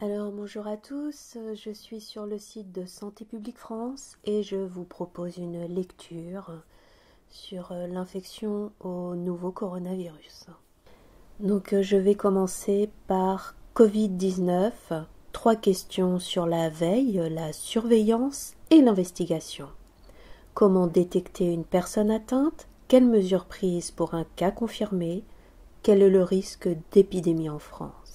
Alors bonjour à tous, je suis sur le site de Santé publique France et je vous propose une lecture sur l'infection au nouveau coronavirus. Donc je vais commencer par Covid-19, 3 questions sur la veille, la surveillance et l'investigation. Comment détecter une personne atteinte? Quelles mesures prises pour un cas confirmé? Quel est le risque d'épidémie en France?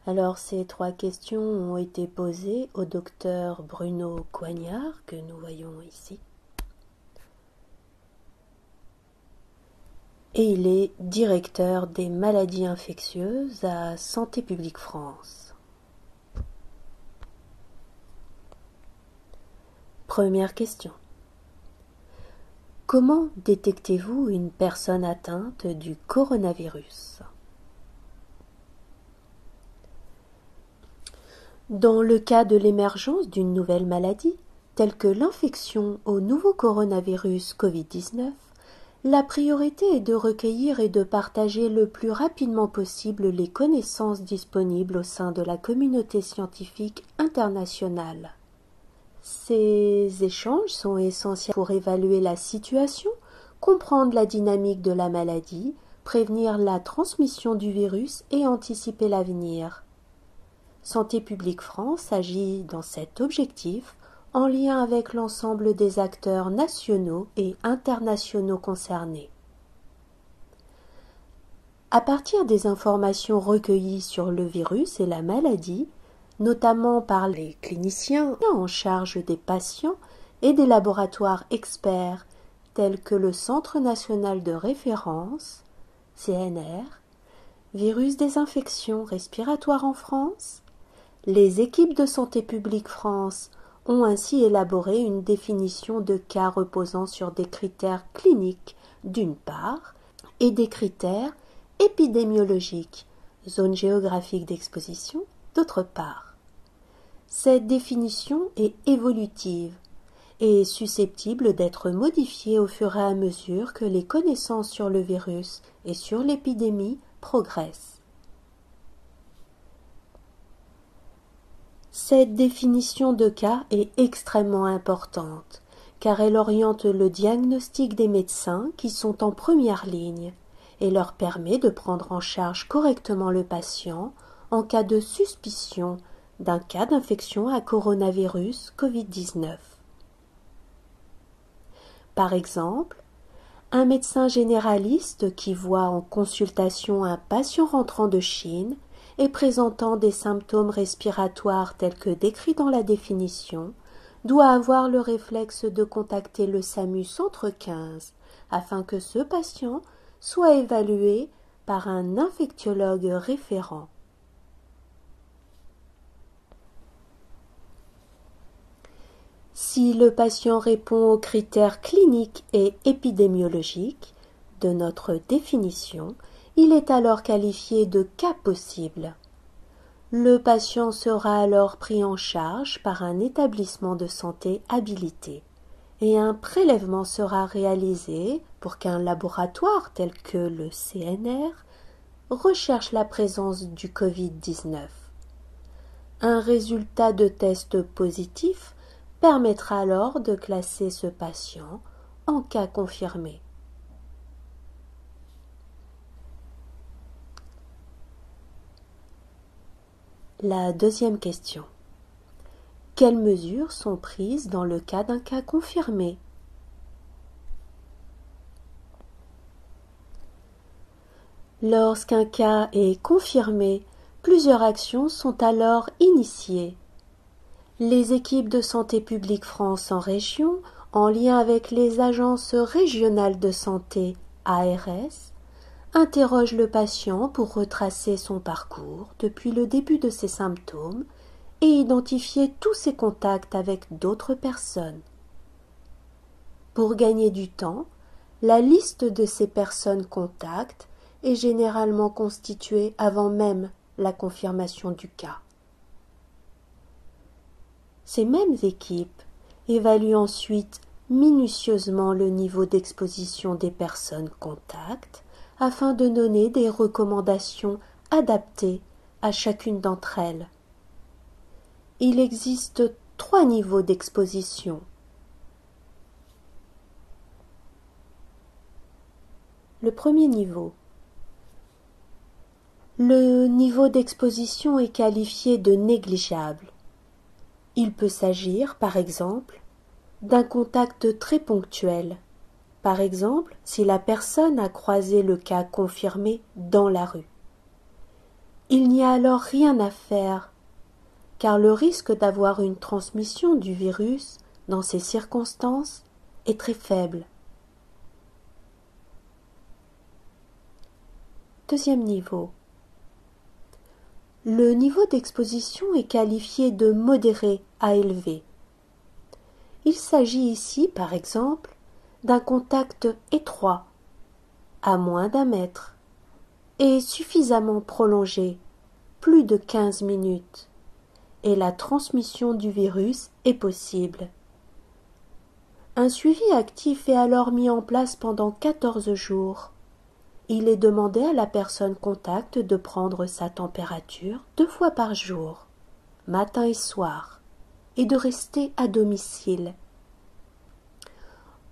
Alors ces 3 questions ont été posées au docteur Bruno Coignard, que nous voyons ici. Et il est directeur des maladies infectieuses à Santé publique France. Première question. Comment détectez-vous une personne atteinte du coronavirus? Dans le cas de l'émergence d'une nouvelle maladie, telle que l'infection au nouveau coronavirus Covid-19, la priorité est de recueillir et de partager le plus rapidement possible les connaissances disponibles au sein de la communauté scientifique internationale. Ces échanges sont essentiels pour évaluer la situation, comprendre la dynamique de la maladie, prévenir la transmission du virus et anticiper l'avenir. Santé publique France agit dans cet objectif en lien avec l'ensemble des acteurs nationaux et internationaux concernés. À partir des informations recueillies sur le virus et la maladie, notamment par les cliniciens en charge des patients et des laboratoires experts tels que le Centre national de référence, CNR, Virus des infections respiratoires en France, les équipes de Santé publique France ont ainsi élaboré une définition de cas reposant sur des critères cliniques d'une part et des critères épidémiologiques, zone géographique d'exposition, d'autre part. Cette définition est évolutive et susceptible d'être modifiée au fur et à mesure que les connaissances sur le virus et sur l'épidémie progressent. Cette définition de cas est extrêmement importante, car elle oriente le diagnostic des médecins qui sont en première ligne et leur permet de prendre en charge correctement le patient en cas de suspicion d'un cas d'infection à coronavirus Covid-19. Par exemple, un médecin généraliste qui voit en consultation un patient rentrant de Chine et présentant des symptômes respiratoires tels que décrits dans la définition, doit avoir le réflexe de contacter le SAMU Centre 15 afin que ce patient soit évalué par un infectiologue référent. Si le patient répond aux critères cliniques et épidémiologiques de notre définition, il est alors qualifié de cas possible. Le patient sera alors pris en charge par un établissement de santé habilité et un prélèvement sera réalisé pour qu'un laboratoire tel que le CNR recherche la présence du Covid-19. Un résultat de test positif permettra alors de classer ce patient en cas confirmé. La deuxième question. Quelles mesures sont prises dans le cas d'un cas confirmé? Lorsqu'un cas est confirmé, plusieurs actions sont alors initiées. Les équipes de Santé publique France en région, en lien avec les agences régionales de santé ARS, interroge le patient pour retracer son parcours depuis le début de ses symptômes et identifier tous ses contacts avec d'autres personnes. Pour gagner du temps, la liste de ces personnes contacts est généralement constituée avant même la confirmation du cas. Ces mêmes équipes évaluent ensuite minutieusement le niveau d'exposition des personnes contacts afin de donner des recommandations adaptées à chacune d'entre elles. Il existe 3 niveaux d'exposition. Le premier niveau. Le niveau d'exposition est qualifié de négligeable. Il peut s'agir, par exemple, d'un contact très ponctuel. Par exemple, si la personne a croisé le cas confirmé dans la rue. Il n'y a alors rien à faire, car le risque d'avoir une transmission du virus dans ces circonstances est très faible. Deuxième niveau. Le niveau d'exposition est qualifié de modéré à élevé. Il s'agit ici, par exemple, d'un contact étroit, à moins d'1 mètre, et suffisamment prolongé, plus de 15 minutes, et la transmission du virus est possible. Un suivi actif est alors mis en place pendant 14 jours. Il est demandé à la personne contact de prendre sa température 2 fois par jour, matin et soir, et de rester à domicile.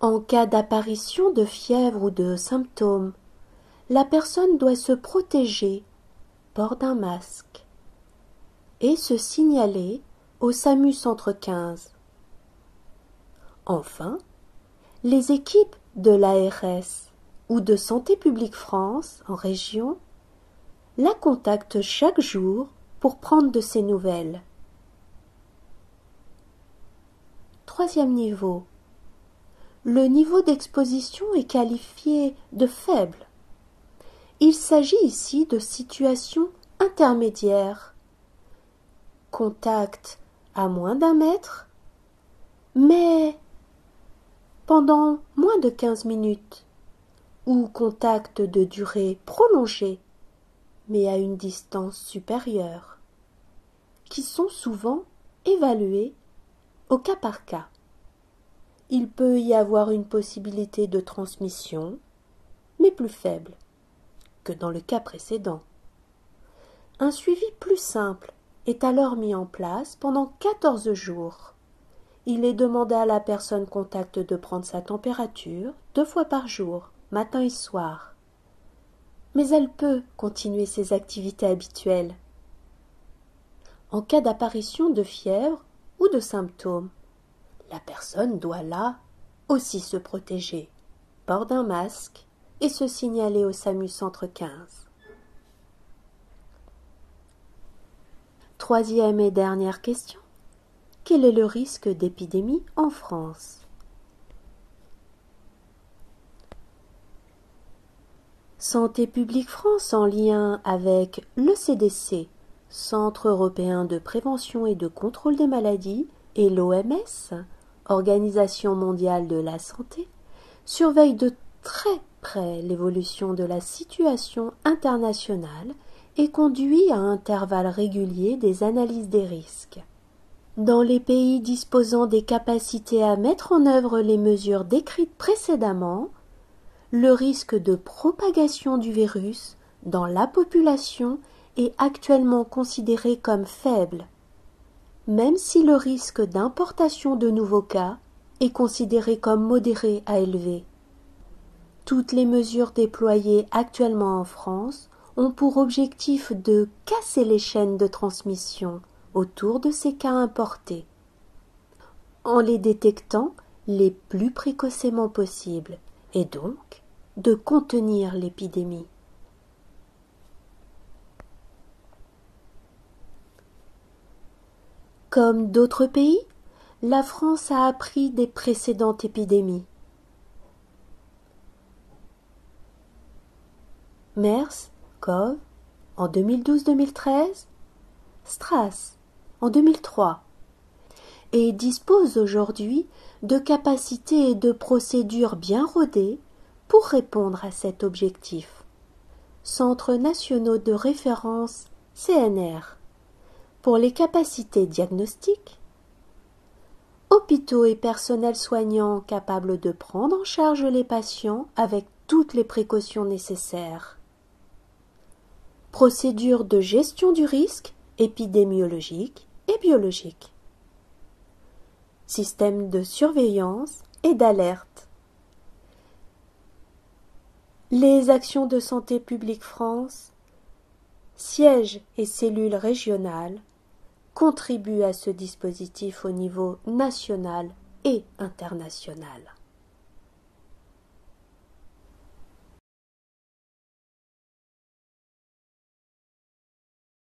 En cas d'apparition de fièvre ou de symptômes, la personne doit se protéger, port d'un masque, et se signaler au SAMU Centre 15. Enfin, les équipes de l'ARS ou de Santé publique France en région la contactent chaque jour pour prendre de ses nouvelles. Troisième niveau. Le niveau d'exposition est qualifié de faible. Il s'agit ici de situations intermédiaires. Contact à moins d'1 mètre, mais pendant moins de 15 minutes, ou contact de durée prolongée, mais à une distance supérieure, qui sont souvent évalués au cas par cas. Il peut y avoir une possibilité de transmission, mais plus faible que dans le cas précédent. Un suivi plus simple est alors mis en place pendant 14 jours. Il est demandé à la personne contact de prendre sa température 2 fois par jour, matin et soir. Mais elle peut continuer ses activités habituelles. En cas d'apparition de fièvre ou de symptômes, la personne doit là aussi se protéger, port d'un masque et se signaler au SAMU Centre 15. Troisième et dernière question. Quel est le risque d'épidémie en France? Santé publique France, en lien avec le CDC, Centre européen de prévention et de contrôle des maladies, et l'OMS, Organisation mondiale de la santé, surveille de très près l'évolution de la situation internationale et conduit à intervalles réguliers des analyses des risques. Dans les pays disposant des capacités à mettre en œuvre les mesures décrites précédemment, le risque de propagation du virus dans la population est actuellement considéré comme faible, même si le risque d'importation de nouveaux cas est considéré comme modéré à élevé. Toutes les mesures déployées actuellement en France ont pour objectif de casser les chaînes de transmission autour de ces cas importés, en les détectant les plus précocement possible, et donc de contenir l'épidémie. Comme d'autres pays, la France a appris des précédentes épidémies. MERS, CoV en 2012-2013, STRAS en 2003, et dispose aujourd'hui de capacités et de procédures bien rodées pour répondre à cet objectif. Centres nationaux de référence CNR pour les capacités diagnostiques, hôpitaux et personnels soignants capables de prendre en charge les patients avec toutes les précautions nécessaires. procédures de gestion du risque épidémiologique et biologique, système de surveillance et d'alerte. Les actions de Santé publique France, sièges et cellules régionales contribuent à ce dispositif au niveau national et international.